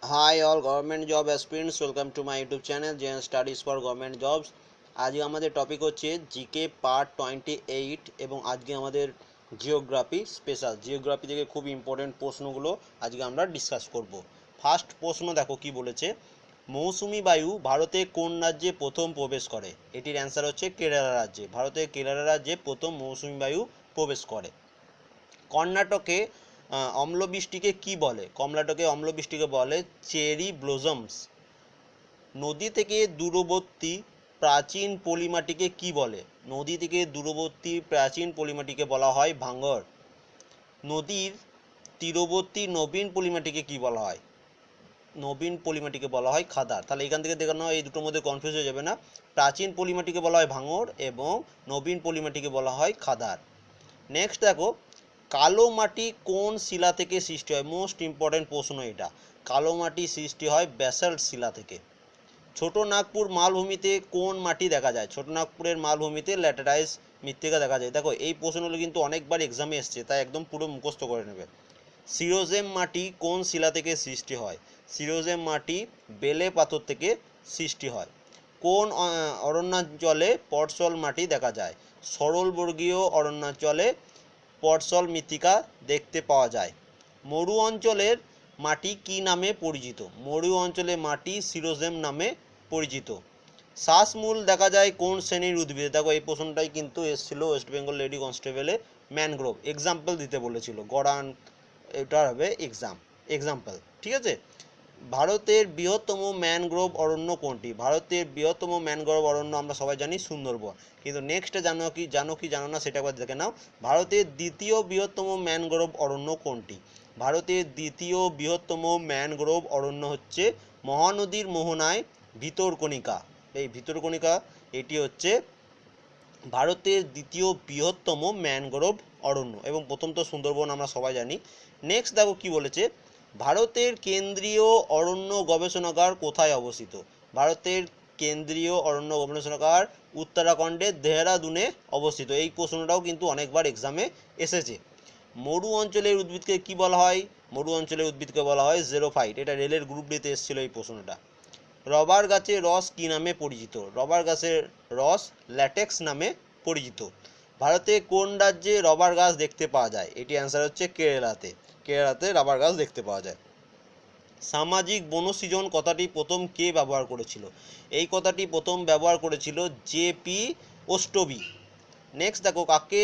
Hi all government job aspirants, welcome to my YouTube channel JN Studies for Government Jobs। আজকে আমাদের topic হচ্ছে GK part 28 এবং আজকে আমাদের জিওগ্রাফি স্পেশাল। জিওগ্রাফি থেকে খুব ইম্পর্টেন্ট প্রশ্নগুলো আজকে আমরা ডিসকাস করব। ফার্স্ট প্রশ্ন দেখো কি বলেছে, মৌসুমি বায়ু ভারতে কোন রাজ্যে প্রথম প্রবেশ করে? এটির অ্যান্সার হচ্ছে কেরালা রাজ্যে। ভারতের কেরালা রাজ্যে প্রথম মৌসুমি বায়ু প্রবেশ করে। কর্ণাটকে অম্লবৃষ্টিকে কি বলে? কর্ণাটকে অম্লবৃষ্টিকে বলে চেরি ব্লোজমস। নদী থেকে দূরবর্তী প্রাচীন পলিমাটিকে কি বলে? নদী থেকে দূরবর্তী প্রাচীন পলিমাটিকে বলা হয় ভাঙর। নদীর তীরবর্তী নবীন পলিমাটিকে কি বলা হয়? নবীন পলিমাটিকে বলা হয় খাদার। তাহলে এখান থেকে দেখানো এই দুটোর মধ্যে কনফিউজ হয়ে যাবে না। প্রাচীন পলিমাটিকে বলা হয় ভাঙর এবং নবীন পলিমাটিকে বলা হয় খাদার। নেক্সট দেখো, কালো মাটি কোন শিলা থেকে সৃষ্টি হয়? মোস্ট ইম্পর্টেন্ট প্রশ্ন এটা। কালো মাটি সৃষ্টি হয় ব্যাসাল্ট শিলা থেকে। ছোট নাগপুর মালভূমিতে কোন মাটি দেখা যায়? ছোট নাগপুরের মালভূমিতে ল্যাটেরাইট মৃত্তিকা দেখা যায়। দেখো এই প্রশ্নগুলো কিন্তু অনেকবার এক্সামে এসছে, তাই একদম পুরো মুখস্থ করে নেবে। সিরোজেম মাটি কোন শিলা থেকে সৃষ্টি হয়? সিরোজেম মাটি বেলে পাথর থেকে সৃষ্টি হয়। কোন অরণ্যাঞ্চলে পটসল মাটি দেখা যায়? সরলবর্গীয় অরণ্যাঞ্চলে পটসল মৃত্তিকা দেখতে পাওয়া যায়। মরু অঞ্চলের মাটি কি নামে পরিচিত? মরু অঞ্চলের মাটি সিরোজেম নামে পরিচিত। শ্বাসমূল দেখা যায় কোন শ্রেণীর উদ্ভিদে? দেখো এই প্রশ্নটাই কিন্তু এসেছিল ওয়েস্ট বেঙ্গল লেডি কনস্টেবলে। ম্যানগ্রোভ এক্সাম্পল দিতে বলেছিল, গড়ান, এটা হবে এক্সাম্পল। ঠিক আছে। ভারতের বৃহত্তম ম্যানগ্রোভ অরণ্য কোনটি? ভারতের বৃহত্তম ম্যানগ্রোভ অরণ্য আমরা সবাই জানি সুন্দরবন। কিন্তু নেক্সট জানো না সেটা একবার দেখে নাও। ভারতের দ্বিতীয় বৃহত্তম ম্যানগ্রোভ অরণ্য কোনটি? ভারতের দ্বিতীয় বৃহত্তম ম্যানগ্রোভ অরণ্য হচ্ছে মহানদীর মোহনায় ভিতরকণিকা। এই ভিতরকণিকা এটি হচ্ছে ভারতের দ্বিতীয় বৃহত্তম ম্যানগ্রোভ অরণ্য এবং প্রথম তো সুন্দরবন আমরা সবাই জানি। নেক্সট দেখো কি বলেছে, ভারতের কেন্দ্রীয় অরণ্য গবেষণাগার কোথায় অবস্থিত? ভারতের কেন্দ্রীয় অরণ্য গবেষণাগার উত্তরাখণ্ডের দেহরাদুনে অবস্থিত। এই প্রশ্নটাও কিন্তু অনেকবার এক্সামে এসেছে। মরু অঞ্চলের উদ্ভিদকে কি বলা হয়? মরু অঞ্চলের উদ্ভিদকে বলা হয় জেরোফাইট। এটা রেলের গ্রুপ ডিতে এসেছিল এই প্রশ্নটা। রবার গাছের রস কি নামে পরিচিত? রবার গাছের রস ল্যাটেক্স নামে পরিচিত। ভারতে কোন রাজ্যে রবার গাছ দেখতে পাওয়া যায়? এটি অ্যান্সার হচ্ছে কেরালাতে। কেরালাতে রবার গাছ দেখতে পাওয়া যায়। সামাজিক বনসৃজন কথাটি প্রথম কে ব্যবহার করেছিল? এই কথাটি প্রথম ব্যবহার করেছিল জে.পি. ওস্টোবি। নেক্সট দেখো, কাকে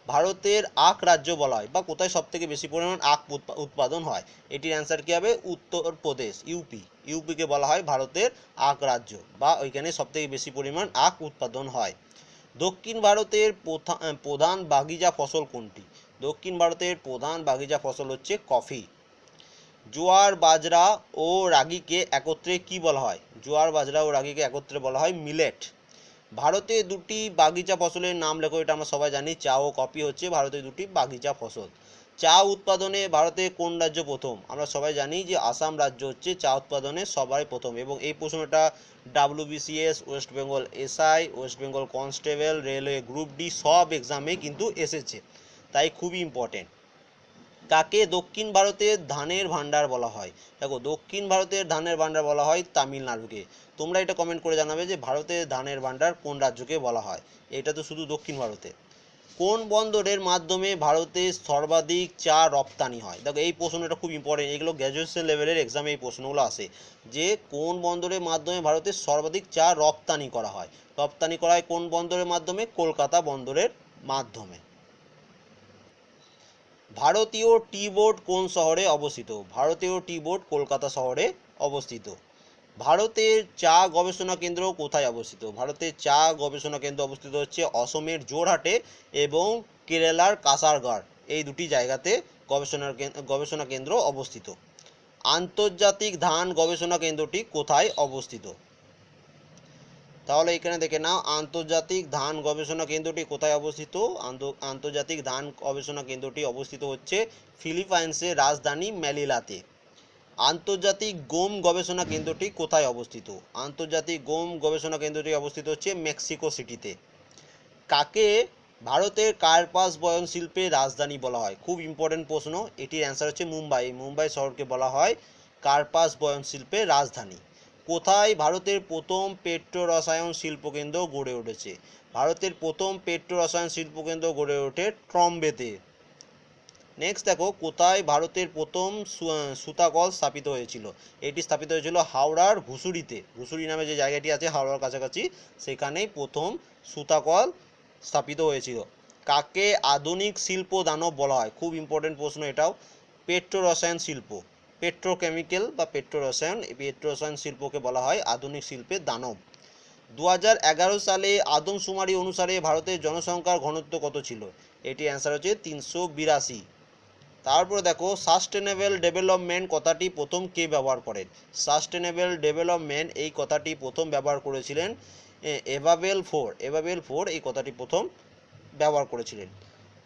ভারতের আখ রাজ্য বলা হয় বা কোথায় সব থেকে বেশি পরিমাণ আখ উৎপাদন হয়? এটির অ্যান্সার কি হবে? উত্তরপ্রদেশ, ইউপি। ইউপিকে বলা হয় ভারতের আখ রাজ্য বা ওইখানে সব থেকে বেশি পরিমাণ আখ উৎপাদন হয়। দক্ষিণ ভারতের প্রধান বাগিচা ফসল কোনটি? দক্ষিণ ভারতের প্রধান বাগিচা ফসল হচ্ছে কফি। জোয়ার বাজরা ও রাগিকে একত্রে কি বলা হয়? জোয়ার বাজরা ও রাগিকে একত্রে বলা হয় মিলেট। ভারতে দুটি বাগিচা ফসলের নাম লেখো। এটা আমরা সবাই জানি, চা ও কফি হচ্ছে ভারতের দুটি বাগিচা ফসল। চা উৎপাদনে ভারতে কোন রাজ্য প্রথম? আমরা সবাই জানি যে আসাম রাজ্য হচ্ছে চা উৎপাদনে সবাই প্রথম এবং এই প্রশ্নটা WBCS, West Bengal SI, West Bengal constable, railway group D সব এক্সামে কিন্তু এসেছে, তাই খুবই ইম্পর্টেন্ট। কাকে দক্ষিণ ভারতের ধানের ভান্ডার বলা হয়? দেখো দক্ষিণ ভারতের ধানের ভান্ডার বলা হয় তামিলনাড়ুকে। তোমরা এটা কমেন্ট করে জানাবে যে ভারতের ধানের ভান্ডার কোন রাজ্যকে বলা হয়। এটা তো শুধু দক্ষিণ ভারতে। কোন বন্দরের মাধ্যমে ভারতে সর্বাধিক চা রপ্তানি হয়? দেখো এই প্রশ্নটা খুব ইম্পর্টেন্ট, এগুলো গ্র্যাজুয়েশন লেভেলের এক্সামে এই প্রশ্নগুলো আসে যে কোন বন্দরের মাধ্যমে ভারতে সর্বাধিক চা রপ্তানি করা হয়। রপ্তানি করা হয় কোন বন্দরের মাধ্যমে? কলকাতা বন্দরের মাধ্যমে। ভারতীয় টি বোর্ড কোন শহরে অবস্থিত? ভারতীয় টি বোর্ড কলকাতা শহরে অবস্থিত। ভারতের চা গবেষণা কেন্দ্র কোথায় অবস্থিত? ভারতের চা গবেষণা কেন্দ্র অবস্থিত হচ্ছে অসমের জোরহাটে এবং কেরালার কাসারগড়। এই দুটি জায়গাতে গবেষণা কেন্দ্র অবস্থিত। আন্তর্জাতিক ধান গবেষণা কেন্দ্রটি কোথায় অবস্থিত? তাহলে এখানে দেখে নাও, আন্তর্জাতিক ধান গবেষণা কেন্দ্রটি কোথায় অবস্থিত? আন্তর্জাতিক ধান গবেষণা কেন্দ্রটি অবস্থিত হচ্ছে ফিলিপাইন্সের রাজধানী ম্যানিলাতে। আন্তর্জাতিক গম গবেষণা কেন্দ্রটি কোথায় অবস্থিত? আন্তর্জাতিক গম গবেষণা কেন্দ্রটি অবস্থিত হচ্ছে মেক্সিকো সিটিতে। কাকে ভারতের কার্পাস বয়ন শিল্পের রাজধানী বলা হয়? খুব ইম্পর্টেন্ট প্রশ্ন, এটির অ্যান্সার হচ্ছে মুম্বাই। মুম্বাই শহরকে বলা হয় কার্পাস বয়ন শিল্পের রাজধানী? কোথায় ভারতের প্রথম পেট্রো রসায়ন শিল্পকেন্দ্র গড়ে উঠেছে? ভারতের প্রথম পেট্রো রসায়ন শিল্পকেন্দ্র গড়ে ওঠে ট্রম্বেতে। নেক্সট দেখো, কোথায় ভারতের প্রথম সুতাকল স্থাপিত হয়েছিল? এটি স্থাপিত হয়েছিল হাওড়ার ঘুষুরিতে। ঘুষুরি নামে যে জায়গাটি আছে হাওড়ার কাছাকাছি, সেখানেই প্রথম সুতাকল স্থাপিত হয়েছিল। কাকে আধুনিক শিল্প দানব বলা হয়? খুব ইম্পর্টেন্ট প্রশ্ন এটাও। পেট্রো রসায়ন শিল্প, পেট্রোকেমিক্যাল বা পেট্রো রসায়ন শিল্পকে বলা হয় আধুনিক শিল্পের দানব। 2011 সালে আদমশুমারি অনুসারে ভারতের জনসংখ্যার ঘনত্ব কত ছিল? এটি অ্যান্সার হচ্ছে 382। তারপরে দেখো, সাস্টেনেবল ডেভেলপমেন্ট কথাটি প্রথম কে ব্যবহার করেন? সাস্টেনেবল ডেভেলপমেন্ট এই কথাটি প্রথম ব্যবহার করেছিলেন এভাবেল ফোর এই কথাটি প্রথম ব্যবহার করেছিলেন।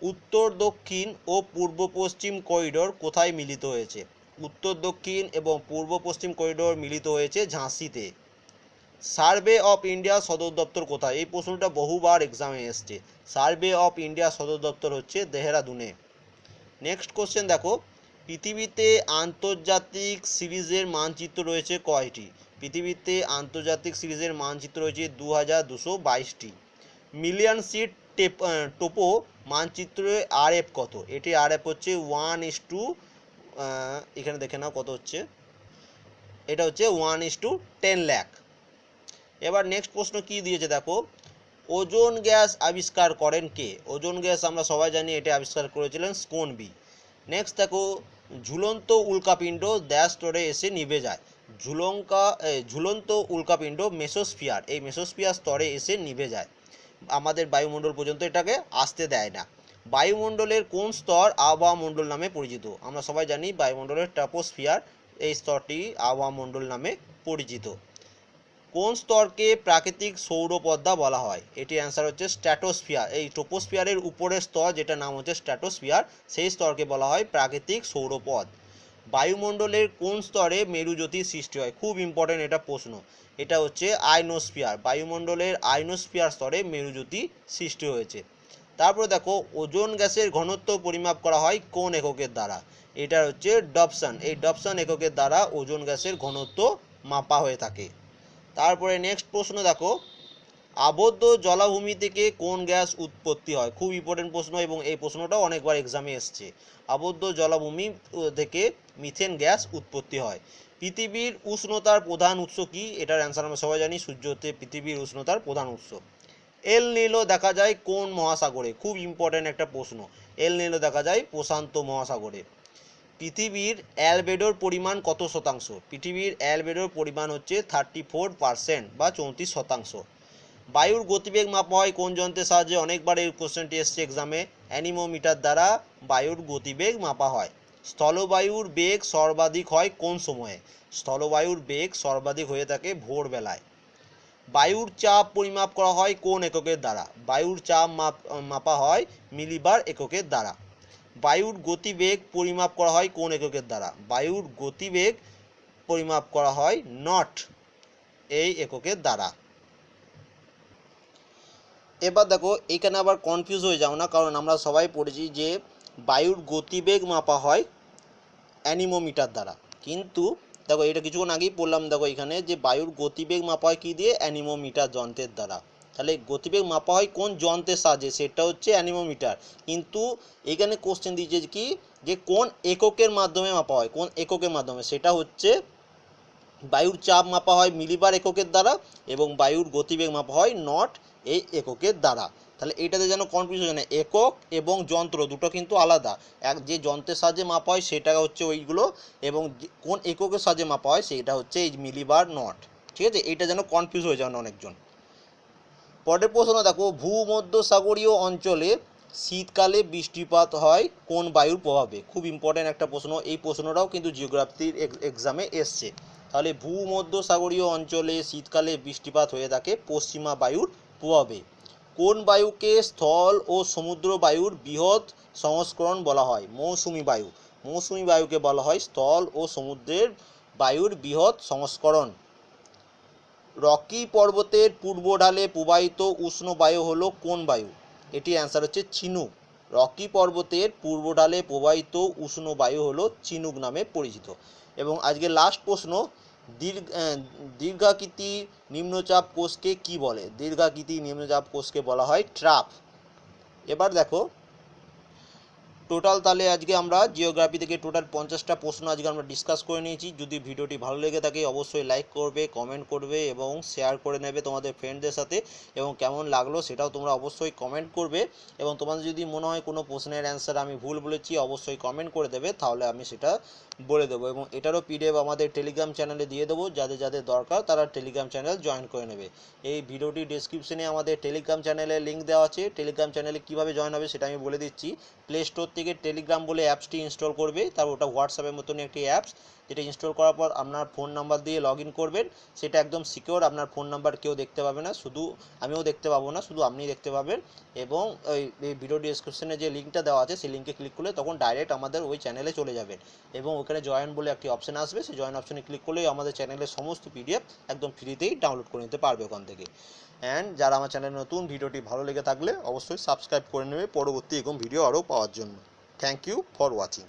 উত্তর দক্ষিণ ও পূর্ব পশ্চিম করিডোর কোথায় মিলিত হয়েছে? উত্তর দক্ষিণ এবং পূর্ব পশ্চিম করিডোর মিলিত হয়েছে ঝাঁসিতে। সার্ভে অফ ইন্ডিয়া সদর দপ্তর কোথায়? এই প্রশ্নটা বহুবার এক্সামে এসছে। সার্ভে অফ ইন্ডিয়া সদর দপ্তর হচ্ছে দেহরাদুনে। নেক্সট কোশ্চেন দেখো, পৃথিবীতে আন্তর্জাতিক সিরিজের মানচিত্র রয়েছে কয়টি? পৃথিবীতে আন্তর্জাতিক সিরিজের মানচিত্র রয়েছে 2222টি। মিলিয়ন সিট টোপো মানচিত্রে RF কত? এটি RF হচ্ছে 1:, এখানে দেখে নাও কত হচ্ছে, এটা হচ্ছে 1:10 লাখ। এবার নেক্সট প্রশ্ন কি দিয়েছে দেখো, ওজোন গ্যাস আবিষ্কার করেন কে? ওজোন গ্যাস আমরা সবাই জানি এটা আবিষ্কার করেছিলেন স্কোনবি। নেক্সট দেখো, ঝুলন্ত উল্কাপিণ্ড ড্যাশ স্তরে এসে নিভে যায়? ঝুলন্ত উল্কাপিণ্ড মেসোস্ফিয়ার, এই মেসোস্ফিয়ার স্তরে এসে নিভে যায়, আমাদের বায়ুমণ্ডল পর্যন্ত এটাকে আসতে দেয় না। বায়ুমণ্ডলের কোন স্তর আবহাওয়া মণ্ডল নামে পরিচিত? আমরা সবাই জানি বায়ুমণ্ডলের ট্রপোস্ফিয়ার, এই স্তরটি আবহাওয়া মণ্ডল নামে পরিচিত। কোন স্তরকে প্রাকৃতিক সৌরপদ্মা বলা হয়? এটি অ্যান্সার হচ্ছে স্ট্র্যাটোস্ফিয়ার। এই ট্রপোস্ফিয়ারের উপরের স্তর যেটা নাম হচ্ছে স্ট্র্যাটোস্ফিয়ার, সেই স্তরকে বলা হয় প্রাকৃতিক সৌরপথ। বায়ুমণ্ডলের কোন স্তরে মেরুজ্যোতির সৃষ্টি হয়? খুব ইম্পর্টেন্ট এটা প্রশ্ন, এটা হচ্ছে আয়নোস্ফিয়ার। বায়ুমণ্ডলের আয়নোস্ফিয়ার স্তরে মেরুজ্যোতি সৃষ্টি হয়েছে। তারপরে দেখো, ওজোন গ্যাসের ঘনত্ব পরিমাপ করা হয় কোন এককের দ্বারা? এটা হচ্ছে ডবসন। এই ডবসন এককের দ্বারা ওজোন গ্যাসের ঘনত্ব মাপা হয়ে থাকে। তারপরে নেক্সট প্রশ্ন দেখো, আবদ্ধ জলাভূমি থেকে কোন গ্যাস উৎপত্তি হয়? খুব ইম্পর্টেন্ট প্রশ্ন এবং এই প্রশ্নটাও অনেকবার এক্সামে এসছে। আবদ্ধ জলাভূমি থেকে মিথেন গ্যাস উৎপত্তি হয়। পৃথিবীর উষ্ণতার প্রধান উৎস কি? এটার অ্যান্সার আমরা সবাই জানি, সূর্য হচ্ছে পৃথিবীর উষ্ণতার প্রধান উৎস। এল নিনো দেখা যায় কোন মহাসাগরে? খুব ইম্পর্টেন্ট একটা প্রশ্ন। এল নিনো দেখা যায় প্রশান্ত মহাসাগরে। পৃথিবীর অ্যালবেডোর পরিমাণ কত শতাংশ? পৃথিবীর অ্যালবেডোর পরিমাণ হচ্ছে 34% বা 34%। বায়ুর গতিবেগ মাপা হয় কোন যন্ত্রের সাহায্যে? অনেকবার এই কোশ্চেনটি এসছে এক্সামে। অ্যানিমোমিটার দ্বারা বায়ুর গতিবেগ মাপা হয়। স্থলবায়ুর বেগ সর্বাধিক হয় কোন সময়ে? স্থলবায়ুর বেগ সর্বাধিক হয়ে থাকে ভোরবেলায়। বায়ুর চাপ পরিমাপ করা হয় কোন এককের দ্বারা? বায়ুর চাপ মাপা হয় মিলিবার এককের দ্বারা। বায়ুর গতিবেগ পরিমাপ করা হয় কোন এককের দ্বারা? বায়ুর গতিবেগ পরিমাপ করা হয় নট, এই এককের দ্বারা। এবার দেখো, এখানে আবার কনফিউজ হয়ে যাও না, কারণ আমরা সবাই পড়েছি যে বায়ুর গতিবেগ মাপা হয় অ্যানিমোমিটার দ্বারা, কিন্তু দেখো এটা কিছুক্ষণ আগেই বললাম, দেখো এখানে যে বায়ুর গতিবেগ মাপা হয় কী দিয়ে? অ্যানিমোমিটার যন্ত্রের দ্বারা। তাহলে গতিবেগ মাপা হয় কোন যন্ত্রের সাহায্যে? সেটা হচ্ছে অ্যানিমোমিটার। কিন্তু এখানে কোশ্চেন দিয়েছে কি, যে কোন এককের মাধ্যমে মাপা হয়? কোন এককের মাধ্যমে? সেটা হচ্ছে বায়ুর চাপ মাপা হয় মিলিবার এককের দ্বারা এবং বায়ুর গতিবেগ মাপা হয় নট, এই এককের দ্বারা। তাহলে এটাতে যেন কনফিউজ হয় না, একক এবং যন্ত্র দুটো কিন্তু আলাদা। যে যন্ত্রের সাহায্যে মাপা হয় সেটা হচ্ছে ওইগুলো, এবং কোন এককের সাহায্যে মাপা হয় সেটা হচ্ছে এই মিলিবার নট। ঠিক আছে, এটা যেন কনফিউজ হয়ে যান অনেকজন। পরের প্রশ্ন দেখো, ভূমধ্যসাগরীয় অঞ্চলে শীতকালে বৃষ্টিপাত হয় কোন বায়ুর প্রভাবে? খুব ইম্পর্টেন্ট একটা প্রশ্ন, এই প্রশ্নটাও কিন্তু জিওগ্রাফির এক্সামে এসছে। তাহলে ভূমধ্যসাগরীয় অঞ্চলে শীতকালে বৃষ্টিপাত হয়ে থাকে পশ্চিমা বায়ুর প্রভাবে। কোন বায়ুকে স্থল ও সমুদ্র বায়ুর বৃহৎ সংস্করণ বলা হয়? মৌসুমী বায়ু। মৌসুমী বায়ুকে বলা হয় স্থল ও সমুদ্রের বায়ুর বৃহৎ সংস্করণ। রকি পর্বতের পূর্ব ঢালে প্রবাহিত উষ্ণ বায়ু হলো কোন বায়ু? এটি অ্যান্সার হচ্ছে চিনুক। রকি পর্বতের পূর্ব ঢালে প্রবাহিত উষ্ণ বায়ু হলো চিনুক নামে পরিচিত। এবং আজকে লাস্ট প্রশ্ন, দীর্ঘাকৃতি নিম্নচাপ কোষকে কি বলে? দীর্ঘাকৃতি নিম্নচাপ কোষকে বলা হয় ট্রাপ। এবার দেখো টোটাল তাহলে আজকে আমরা জিওগ্রাফি থেকে টোটাল 50টা প্রশ্ন আজকে আমরা ডিসকাস করে নিয়েছি। যদি ভিডিওটি ভালো লেগে থাকে অবশ্যই লাইক করবে, কমেন্ট করবে এবং শেয়ার করে নেবে তোমাদের ফ্রেন্ডদের সাথে, এবং কেমন লাগলো সেটাও তোমরা অবশ্যই কমেন্ট করবে। এবং তোমাদের যদি মনে হয় কোনো প্রশ্নের অ্যান্সার আমি ভুল বলেছি অবশ্যই কমেন্ট করে দেবে, তাহলে আমি সেটা বলে দেবো। এবং এটারও পিডিএফ আমাদের টেলিগ্রাম চ্যানেলে দিয়ে দেবো, যাদের যাদের দরকার তারা টেলিগ্রাম চ্যানেল জয়েন করে নেবে। এই ভিডিওটি ডেসক্রিপশনে আমাদের টেলিগ্রাম চ্যানেলের লিঙ্ক দেওয়া আছে। টেলিগ্রাম চ্যানেলে কীভাবে জয়েন হবে সেটা আমি বলে দিচ্ছি। প্লে স্টোর থেকে টেলিগ্রাম বলে অ্যাপসটি ইনস্টল করবে, তারপর ওটা হোয়াটসঅ্যাপের মতনই একটি অ্যাপস, যেটা ইনস্টল করার পর আপনার ফোন নাম্বার দিয়ে লগ ইন করবেন। সেটা একদম সিকিওর, আপনার ফোন নাম্বার কেউ দেখতে পাবে না, শুধু আমিও দেখতে পাবো না, শুধু আপনিই দেখতে পাবেন। এবং এই ভিডিও ডেসক্রিপশনে যে লিঙ্কটা দেওয়া আছে সেই লিঙ্কে ক্লিক করলে তখন ডাইরেক্ট আমাদের ওই চ্যানেলে চলে যাবেন, এবং ওখানে জয়েন বলে একটি অপশান আসবে, সেই জয়েন অপশানে ক্লিক করলেই আমাদের চ্যানেলের সমস্ত পিডিএফ একদম ফ্রিতেই ডাউনলোড করে নিতে পারবে ওখান থেকে। অ্যান্ড যারা আমার চ্যানেলে নতুন, ভিডিওটি ভালো লেগে থাকলে অবশ্যই সাবস্ক্রাইব করে নেবে পরবর্তী এরকম ভিডিও আরও পাওয়ার জন্য। Thank you for watching.